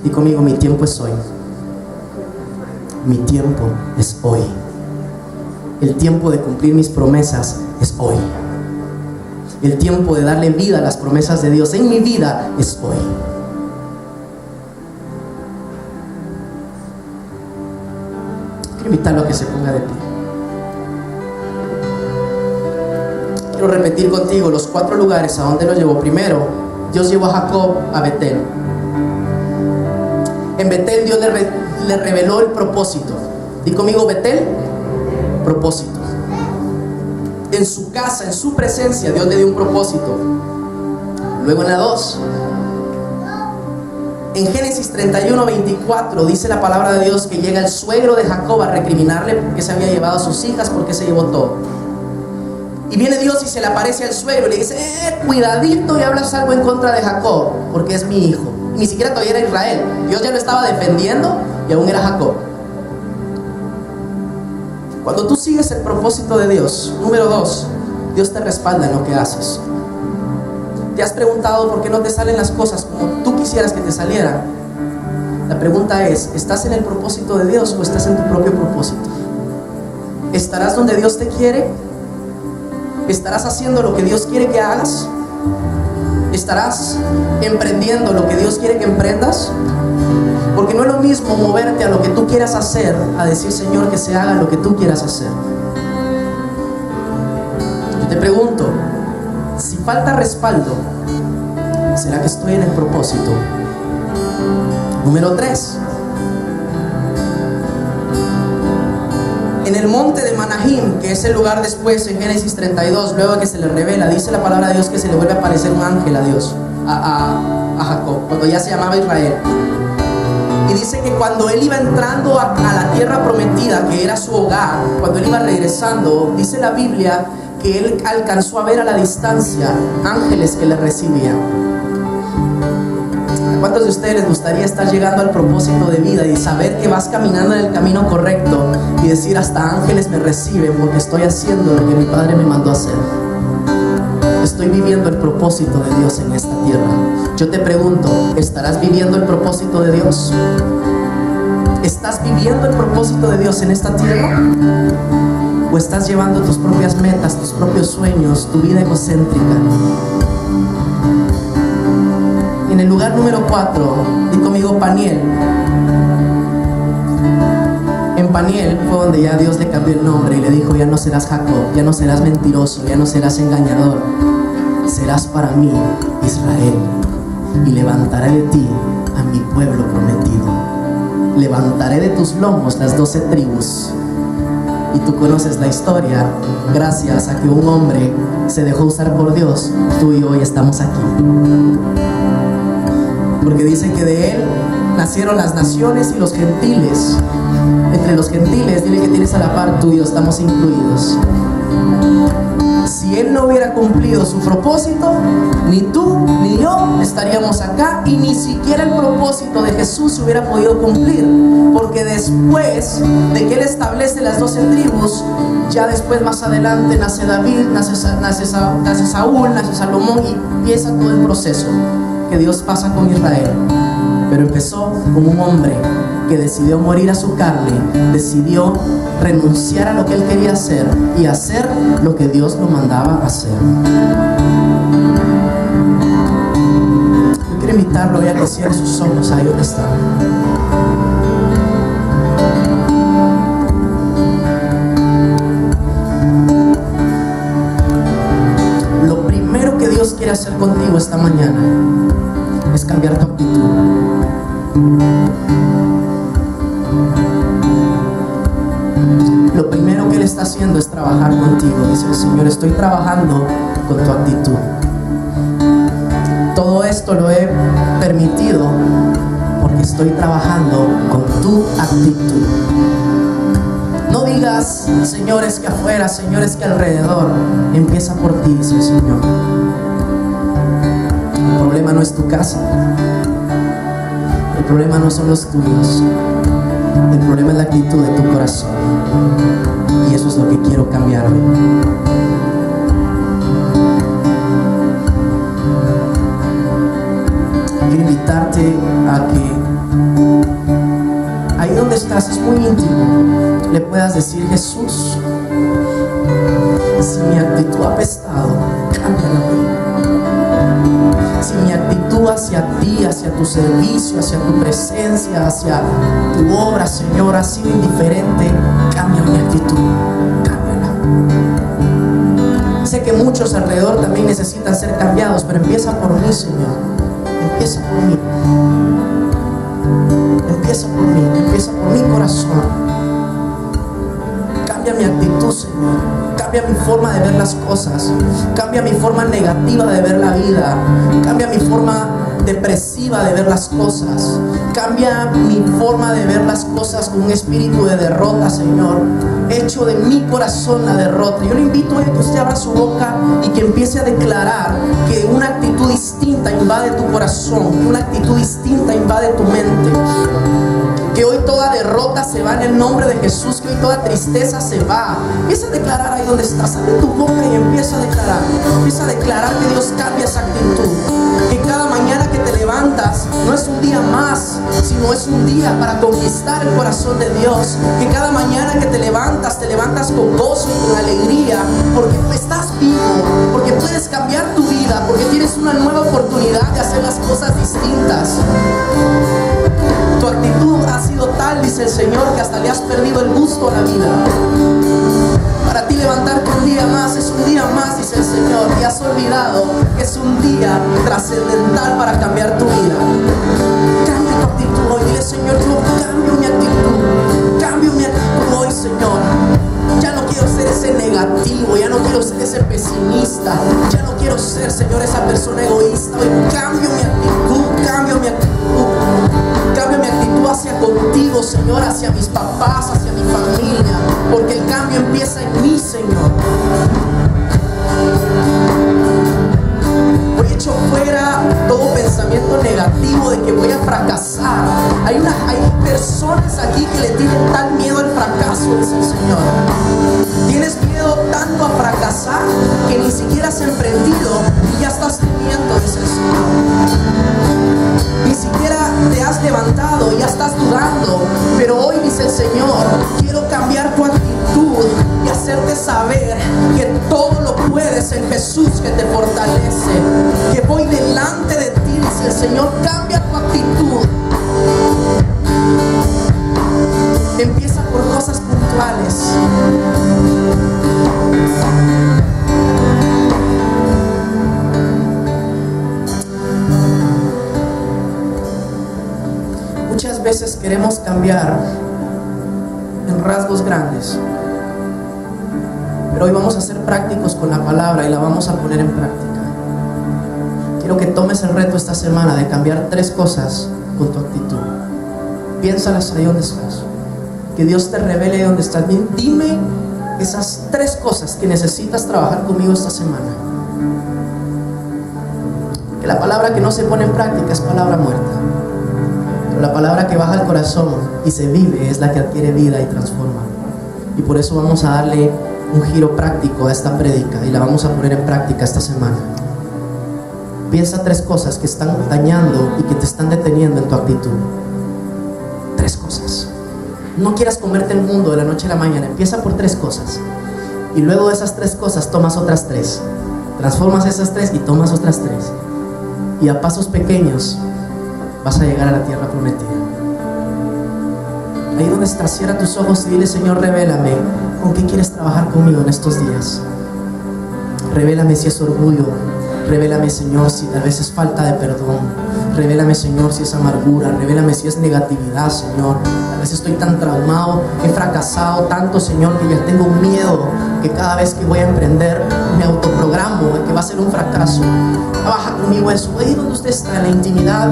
Y conmigo, mi tiempo es hoy. Mi tiempo es hoy. El tiempo de cumplir mis promesas es hoy. El tiempo de darle vida a las promesas de Dios en mi vida es hoy. Quiero invitarlo a que se ponga de pie. Quiero repetir contigo los 4 lugares a donde lo llevó. Primero, Dios llevó a Jacob a Betel. En Betel Dios le reveló el propósito. Di conmigo, Betel, propósito. En su casa, en su presencia, Dios le dio un propósito. Luego en la 2, en Génesis 31:24 dice la palabra de Dios que llega el suegro de Jacob a recriminarle porque se había llevado a sus hijas, porque se llevó todo. Y viene Dios y se le aparece al suegro y le dice: cuidadito y hablas algo en contra de Jacob, porque es mi hijo. Y ni siquiera todavía era Israel. Dios ya lo estaba defendiendo y aún era Jacob. Cuando tú sigues el propósito de Dios, número 2, Dios te respalda en lo que haces. ¿Te has preguntado por qué no te salen las cosas como tú quisieras que te salieran? La pregunta es: ¿estás en el propósito de Dios o estás en tu propio propósito? ¿Estarás donde Dios te quiere? ¿Estarás haciendo lo que Dios quiere que hagas? ¿Estarás emprendiendo lo que Dios quiere que emprendas? Porque no es lo mismo moverte a lo que tú quieras hacer, a decir: Señor, que se haga lo que tú quieras hacer. Yo te pregunto, si falta respaldo, ¿será que estoy en el propósito? Número 3. En el monte de Manajín, que es el lugar después en Génesis 32, luego de que se le revela, dice la palabra de Dios que se le vuelve a aparecer un ángel a Dios, a Jacob, cuando ya se llamaba Israel. Y dice que cuando él iba entrando a la tierra prometida, que era su hogar, cuando él iba regresando, dice la Biblia que él alcanzó a ver a la distancia ángeles que le recibían. ¿A cuántos de ustedes les gustaría estar llegando al propósito de vida y saber que vas caminando en el camino correcto y decir: hasta ángeles me reciben porque estoy haciendo lo que mi Padre me mandó a hacer? Estoy viviendo el propósito de Dios en esta tierra. Yo te pregunto, ¿estarás viviendo el propósito de Dios? ¿Estás viviendo el propósito de Dios en esta tierra? ¿O estás llevando tus propias metas, tus propios sueños, tu vida egocéntrica? En el lugar número 4, di conmigo, Paniel. En Paniel fue donde ya Dios le cambió el nombre y le dijo: ya no serás Jacob, ya no serás mentiroso, ya no serás engañador. Serás para mí Israel, y levantaré de ti a mi pueblo prometido. Levantaré de tus lomos las 12 tribus. Y tú conoces la historia. Gracias a que un hombre se dejó usar por Dios, tú y yo hoy estamos aquí. Porque dice que de él nacieron las naciones y los gentiles. Entre los gentiles, dile que tienes a la par, tú y yo estamos incluidos. Si él no hubiera cumplido su propósito, ni tú ni yo estaríamos acá, y ni siquiera el propósito de Jesús se hubiera podido cumplir. Porque después de que él establece las 12 tribus, ya después, más adelante, nace David, nace Saúl, nace Salomón, y empieza todo el proceso que Dios pasa con Israel. Pero empezó con un hombre que decidió morir a su carne, decidió renunciar a lo que él quería hacer y hacer lo que Dios lo mandaba a hacer. Yo quiero invitarlo hoy a que cierre sus ojos ahí donde está. Lo primero que Dios quiere hacer contigo esta mañana es cambiar tu actitud. Lo primero que Él está haciendo es trabajar contigo. Dice el Señor: estoy trabajando con tu actitud. Todo esto lo he permitido porque estoy trabajando con tu actitud. No digas: señores que afuera, señores que alrededor. Empieza por ti, dice el Señor. El problema no es tu casa. El problema no son los tuyos. El problema es la actitud de tu corazón. Y eso es lo que quiero cambiar hoy. Quiero invitarte a que muy íntimo le puedas decir: Jesús, si mi actitud ha apestado, cámbiala hoy. Si mi actitud hacia ti, hacia tu servicio, hacia tu presencia, hacia tu obra, Señor, ha sido indiferente, cambia mi actitud, cámbiala. Sé que muchos alrededor también necesitan ser cambiados, pero empieza por mí, Señor. Empieza por mí. Empieza por mí, empieza por mi corazón. Cambia mi actitud, Señor. Cambia mi forma de ver las cosas. Cambia mi forma negativa de ver la vida. Cambia mi forma depresiva de ver las cosas. Cambia mi forma de ver las cosas con un espíritu de derrota, Señor. Hecho de mi corazón la derrota. Yo le invito a que usted abra su boca y que empiece a declarar que una actitud distinta invade tu corazón, que una actitud distinta invade tu mente. Que hoy toda derrota se va en el nombre de Jesús, que hoy toda tristeza se va. Empieza a declarar ahí donde estás, abre tu boca y empieza a declarar. Empieza a declarar que Dios cambia esa actitud. Que cada mañana que te levantas no es un día más, sino es un día para conquistar el corazón de Dios. Que cada mañana que te levantas con gozo y con alegría, porque estás vivo, porque puedes cambiar tu vida, porque tienes una nueva oportunidad de hacer las cosas distintas. Tu actitud ha sido tal, dice el Señor, que hasta le has perdido el gusto a la vida. Para ti levantarte un día más es un día más, dice el Señor, y has olvidado que es un día trascendental para cambiar tu vida. Cambia tu actitud hoy, dile: Señor, yo cambio mi actitud hoy, Señor. Ya no quiero ser ese negativo, ya no quiero ser ese pesimista, ya no quiero ser, Señor, esa persona egoísta. Hoy cambio mi actitud, cambio mi actitud hacia contigo, Señor, hacia mis papás, hacia mi familia, porque el cambio empieza en mí, Señor. Hoy echo fuera todo pensamiento negativo de que voy a fracasar. Hay personas aquí que le tienen tal miedo al fracaso, dice el Señor. Tienes miedo tanto a fracasar que ni siquiera has emprendido y ya estás temiendo, dice el Señor. Ni siquiera te has levantado y ya estás dudando, pero hoy, dice el Señor, quiero cambiar tu actitud y hacerte saber que todo lo puedes en Jesús que te fortalece. Que voy delante de ti, dice el Señor, cambia tu actitud. Empieza por cosas puntuales. Muchas veces queremos cambiar en rasgos grandes, pero hoy vamos a ser prácticos con la palabra y la vamos a poner en práctica. Quiero que tomes el reto esta semana de cambiar 3 cosas con tu actitud. Piénsalas ahí donde estás. Que Dios te revele donde estás. Dime esas 3 cosas que necesitas trabajar conmigo esta semana. Que la palabra que no se pone en práctica es palabra muerta. Pero la palabra que baja al corazón y se vive es la que adquiere vida y transforma. Y por eso vamos a darle un giro práctico a esta prédica y la vamos a poner en práctica esta semana. Piensa 3 cosas que están dañando y que te están deteniendo en tu actitud. 3 cosas. No quieras comerte el mundo de la noche a la mañana. Empieza por 3 cosas. Y luego de esas 3 cosas tomas otras 3. Transformas esas 3 y tomas otras 3. Y a pasos pequeños vas a llegar a la tierra prometida. Ahí donde estás, cierra tus ojos y dile: Señor, revélame con qué quieres trabajar conmigo en estos días. Revélame si es orgullo. Revélame, Señor, si tal vez es falta de perdón. Revélame, Señor, si es amargura. Revélame si es negatividad, Señor. Tal vez estoy tan traumado, he fracasado tanto, Señor, que ya tengo un miedo que cada vez que voy a emprender me autoprogramo que va a ser un fracaso. Trabaja conmigo eso. Ahí donde usted está, en la intimidad,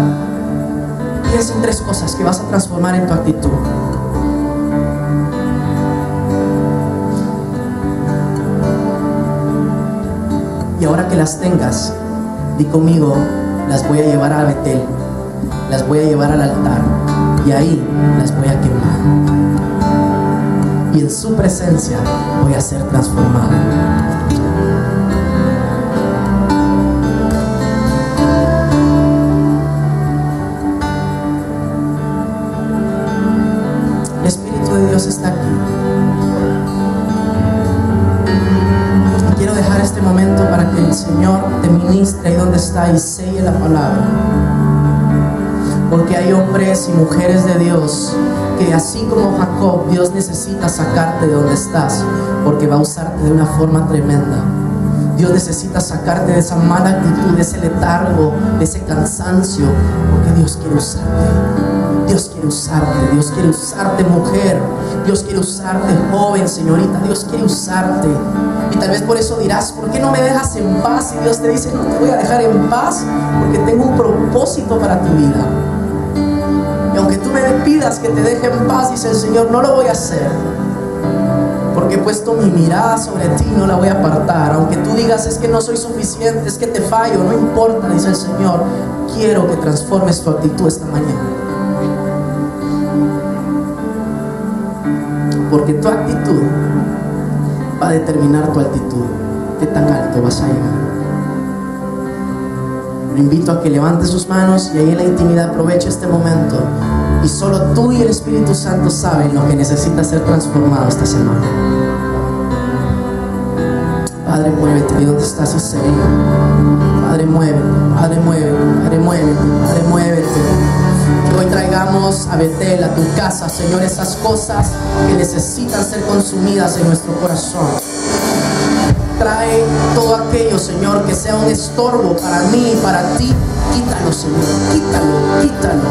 piensa en 3 cosas que vas a transformar en tu actitud. Y ahora que las tengas, di conmigo: las voy a llevar a Betel, las voy a llevar al altar y ahí las voy a quemar. Y en su presencia voy a ser transformado. El Espíritu ministre ahí donde está y selle la palabra. Porque hay hombres y mujeres de Dios que, así como Jacob, Dios necesita sacarte de donde estás, porque va a usarte de una forma tremenda. Dios necesita sacarte de esa mala actitud, de ese letargo, de ese cansancio, porque Dios quiere usarte. Dios quiere usarte, Dios quiere usarte, mujer. Dios quiere usarte, joven, señorita. Dios quiere usarte. Y tal vez por eso dirás: ¿por qué no me dejas en paz? Y Dios te dice: no te voy a dejar en paz, porque tengo un propósito para tu vida. Y aunque tú me pidas que te deje en paz, dice el Señor, no lo voy a hacer, porque he puesto mi mirada sobre ti y no la voy a apartar. Aunque tú digas: es que no soy suficiente, es que te fallo, no importa, dice el Señor, quiero que transformes tu actitud esta mañana. Porque tu actitud va a determinar tu altitud, qué tan alto vas a llegar. Lo invito a que levante sus manos y ahí en la intimidad aproveche este momento. Y solo tú y el Espíritu Santo saben lo que necesita ser transformado esta semana. Padre, muévete. ¿Y dónde estás? Ese Padre, muévete. Padre, muévete. Padre, muévete. Padre, muévete. Que hoy traigamos a Betel, a tu casa, Señor, esas cosas que necesitan ser consumidas en nuestro corazón. Trae todo aquello, Señor, que sea un estorbo para mí y para ti. Quítalo, Señor, quítalo, quítalo.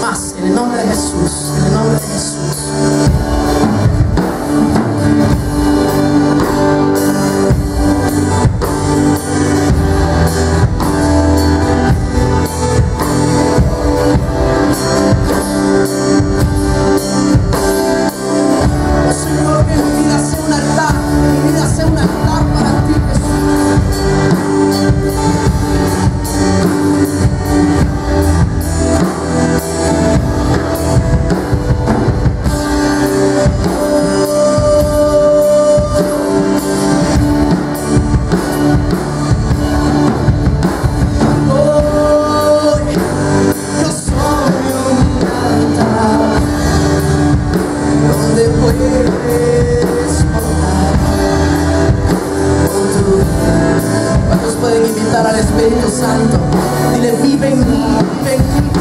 Más, en el nombre de Jesús, en el nombre de Jesús. ¿Cuántos pueden invitar al Espíritu Santo? Dile: vive en mí, vive en mí.